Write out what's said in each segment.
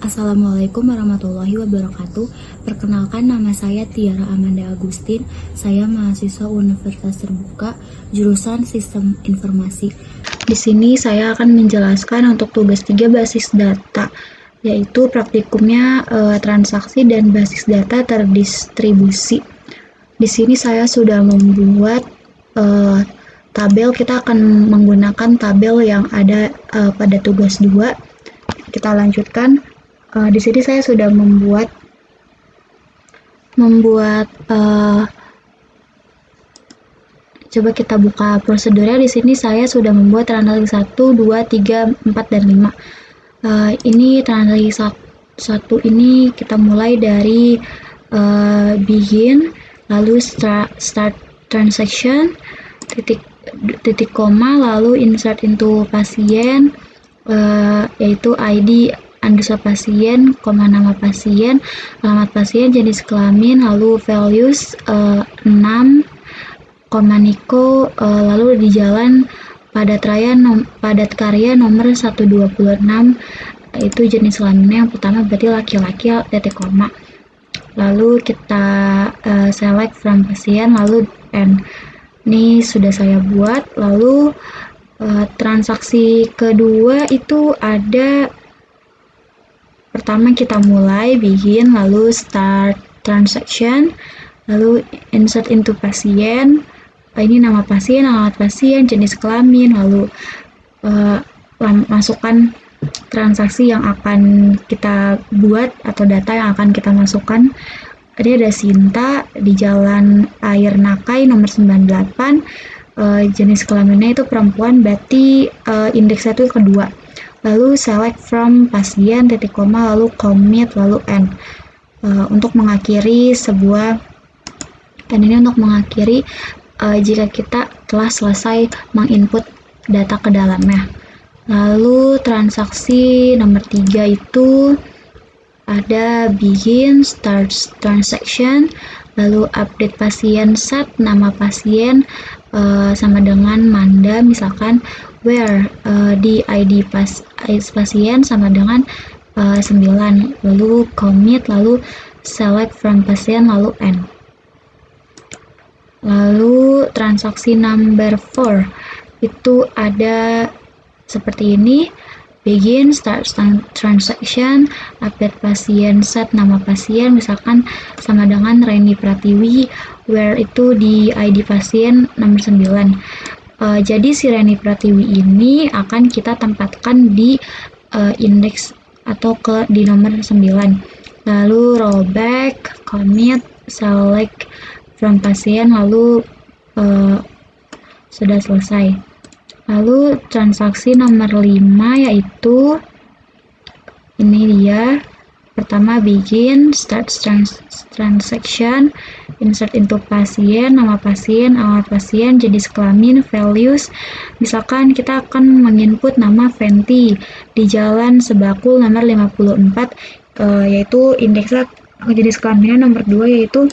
Assalamualaikum warahmatullahi wabarakatuh. Perkenalkan, nama saya Tiara Amanda Agustin. Saya mahasiswa Universitas Terbuka, jurusan Sistem Informasi. Di sini saya akan menjelaskan untuk tugas 3 basis data, yaitu praktikumnya transaksi dan basis data terdistribusi. Di sini saya sudah membuat tabel. Kita akan menggunakan tabel yang ada pada tugas 2. Kita lanjutkan. Di sini saya sudah membuat coba kita buka prosedurnya. Di sini saya sudah membuat transaksi 1, 2, 3, 4, dan 5. Ini transaksi 1 ini kita mulai dari begin, lalu start transaction, titik koma, lalu insert into pasien, yaitu ID underscore pasien, nama pasien, alamat pasien, jenis kelamin, lalu values 6, Niko, lalu di jalan padat karya nomor 126, itu jenis kelaminnya yang pertama berarti laki-laki, titik koma. Lalu kita select from pasien, lalu N. Ini sudah saya buat. Lalu transaksi kedua itu ada, pertama kita mulai begin, lalu start transaction, lalu insert into pasien, ini nama pasien, alamat pasien, jenis kelamin, lalu masukkan transaksi yang akan kita buat atau data yang akan kita masukkan. Ini ada Sinta di Jalan Air Nakai nomor 98, jenis kelaminnya itu perempuan, berarti indeksnya itu kedua. Lalu select from pasien, titik koma, lalu commit, lalu end. Untuk mengakhiri sebuah, dan ini untuk mengakhiri jika kita telah selesai menginput data ke dalamnya. Lalu transaksi nomor 3 itu ada begin, start transaction, lalu update pasien set, nama pasien sama dengan Manda, misalkan where di ID pasien sama dengan 9, lalu commit, lalu select from pasien, lalu end. Lalu transaksi number 4 itu ada seperti ini, begin, start transaction, update pasien set, nama pasien, misalkan sama dengan Reni Pratiwi, where itu di ID pasien nomor 9. Jadi si Reni Pratiwi ini akan kita tempatkan di indeks atau di nomor 9. Lalu rollback, commit, select from pasien, lalu sudah selesai. Lalu transaksi nomor 5 yaitu ini dia. Pertama begin, start transaction, insert into pasien, nama pasien, alamat pasien, jenis kelamin, values. Misalkan kita akan menginput nama Fenty di Jalan Sebakul nomor 54, yaitu indeksnya jenis kelaminnya nomor 2, yaitu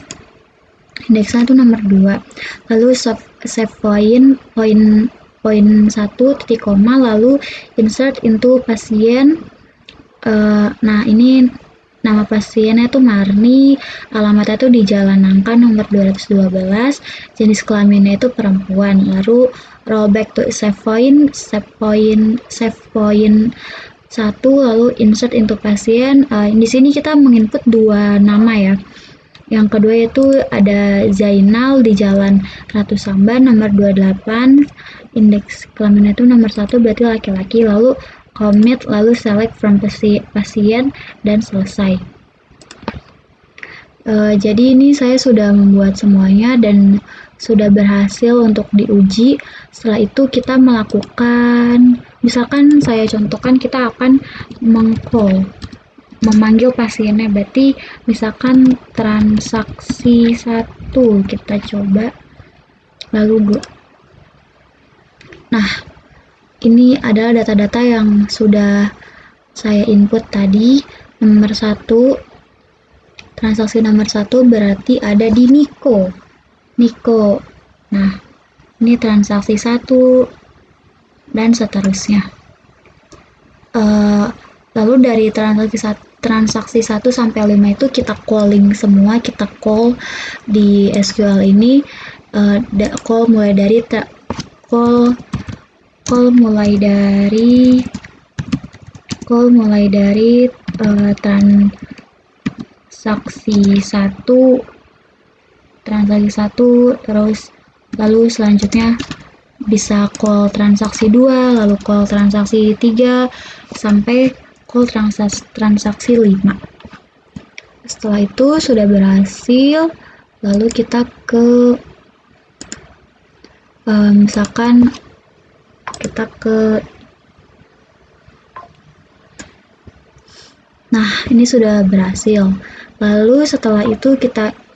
indeksnya itu nomor 2. Lalu save point 1, titik koma, lalu insert into pasien. Nah ini nama pasiennya itu Marni, alamatnya itu di Jalan Nangka nomor 212, jenis kelaminnya itu perempuan. Lalu rollback to save point 1, lalu insert into pasien. Di sini kita menginput 2 nama ya. Yang kedua itu ada Zainal di Jalan Ratu Samban nomor 28, indeks kelaminnya itu nomor 1, berarti laki-laki. Lalu commit, lalu select from pasien, dan selesai. Jadi ini saya sudah membuat semuanya dan sudah berhasil untuk diuji. Setelah itu kita melakukan, misalkan saya contohkan, kita akan memanggil pasiennya, berarti misalkan transaksi 1 kita coba, lalu nah ini adalah data-data yang sudah saya input tadi. Nomor 1, transaksi nomor 1 berarti ada di Niko. Nah ini transaksi 1 dan seterusnya. Lalu dari transaksi 1 sampai 5 itu kita calling semua, kita call di SQL ini, call mulai dari transaksi 1, terus lalu selanjutnya bisa call transaksi 2, lalu call transaksi 3, sampai call transaksi 5. Setelah itu sudah berhasil, lalu kita ke misalkan kita ke nah, ini sudah berhasil. Lalu setelah itu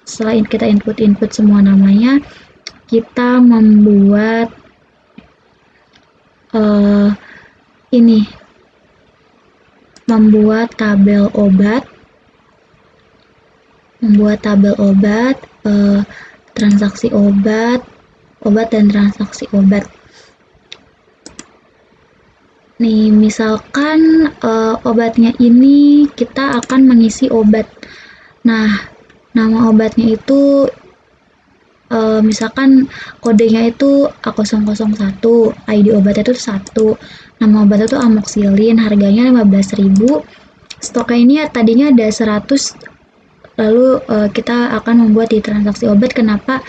selain kita input semua namanya, kita membuat tabel obat, transaksi obat dan transaksi obat. Nih, misalkan obatnya ini kita akan mengisi obat. Nah, nama obatnya itu misalkan kodenya itu A001, ID obatnya itu 1, nama obatnya itu amoxicillin, harganya 15.000. Stoknya ini tadinya ada 100, lalu kita akan membuat di transaksi obat, kenapa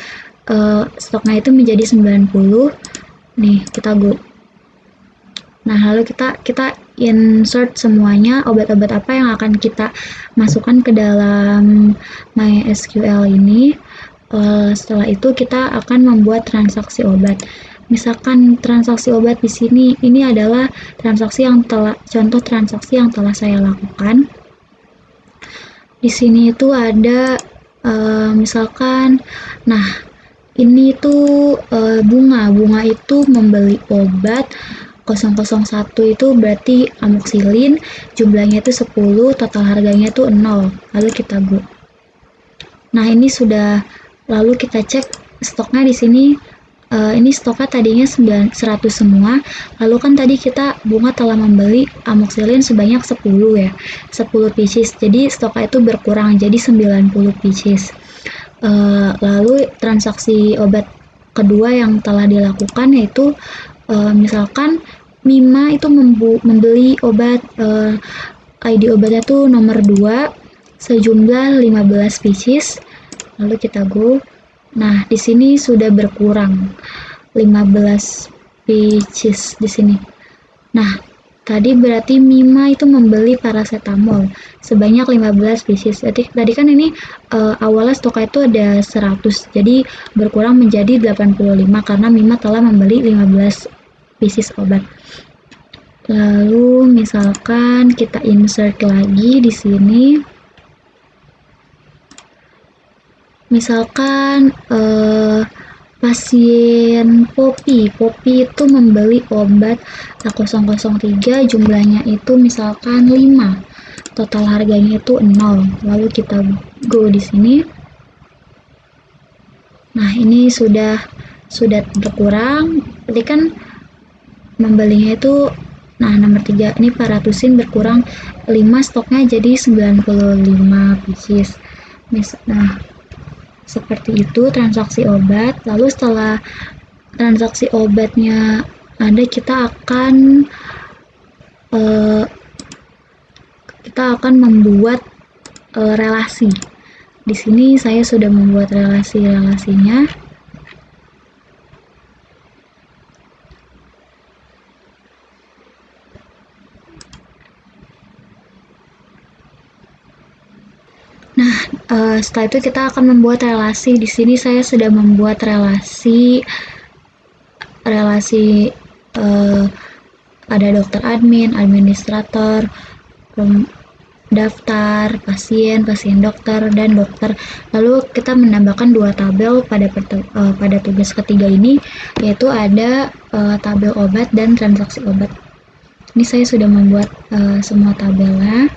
stoknya itu menjadi 90. Nih, kita go. Nah, lalu kita insert semuanya, obat-obat apa yang akan kita masukkan ke dalam MySQL ini. Setelah itu kita akan membuat transaksi obat. Misalkan transaksi obat di sini, ini adalah contoh transaksi yang telah saya lakukan. Di sini itu ada misalkan, nah ini tuh bunga itu membeli obat 001 itu berarti amoxicillin, jumlahnya itu 10, total harganya itu 0. Lalu kita go. Nah, ini sudah, lalu kita cek stoknya di sini. Ini stoknya tadinya 100 semua. Lalu kan tadi bunga telah membeli amoxicillin sebanyak 10 ya. 10 pieces. Jadi stoknya itu berkurang jadi 90 pieces. Lalu transaksi obat kedua yang telah dilakukan yaitu misalkan Mima itu membeli obat, ID obatnya tuh nomor 2 sejumlah 15 pieces. Lalu kita go. Nah, di sini sudah berkurang 15 pieces di sini. Nah, tadi berarti Mima itu membeli paracetamol sebanyak 15 pieces. Tadi kan ini awalnya stoknya itu ada 100, jadi berkurang menjadi 85 karena Mima telah membeli 15 pieces obat. Lalu misalkan kita insert lagi di sini. Misalkan pasien Poppy itu membeli obat A003, jumlahnya itu misalkan 5. Total harganya itu 0. Lalu kita go di sini. Nah, ini sudah berkurang. Tadi kan membelinya itu, nah nomor 3 ini paratusin berkurang 5, stoknya jadi 95 pieces. Nah, seperti itu transaksi obat. Lalu setelah transaksi obatnya ada, kita akan membuat relasi. Di sini saya sudah membuat relasinya. Nah, setelah itu kita akan membuat relasi. Di sini saya sudah membuat relasi ada dokter admin, administrator, daftar, pasien dokter, dan dokter. Lalu kita menambahkan 2 tabel pada tugas ketiga ini, yaitu ada tabel obat dan transaksi obat. Ini saya sudah membuat semua tabelnya.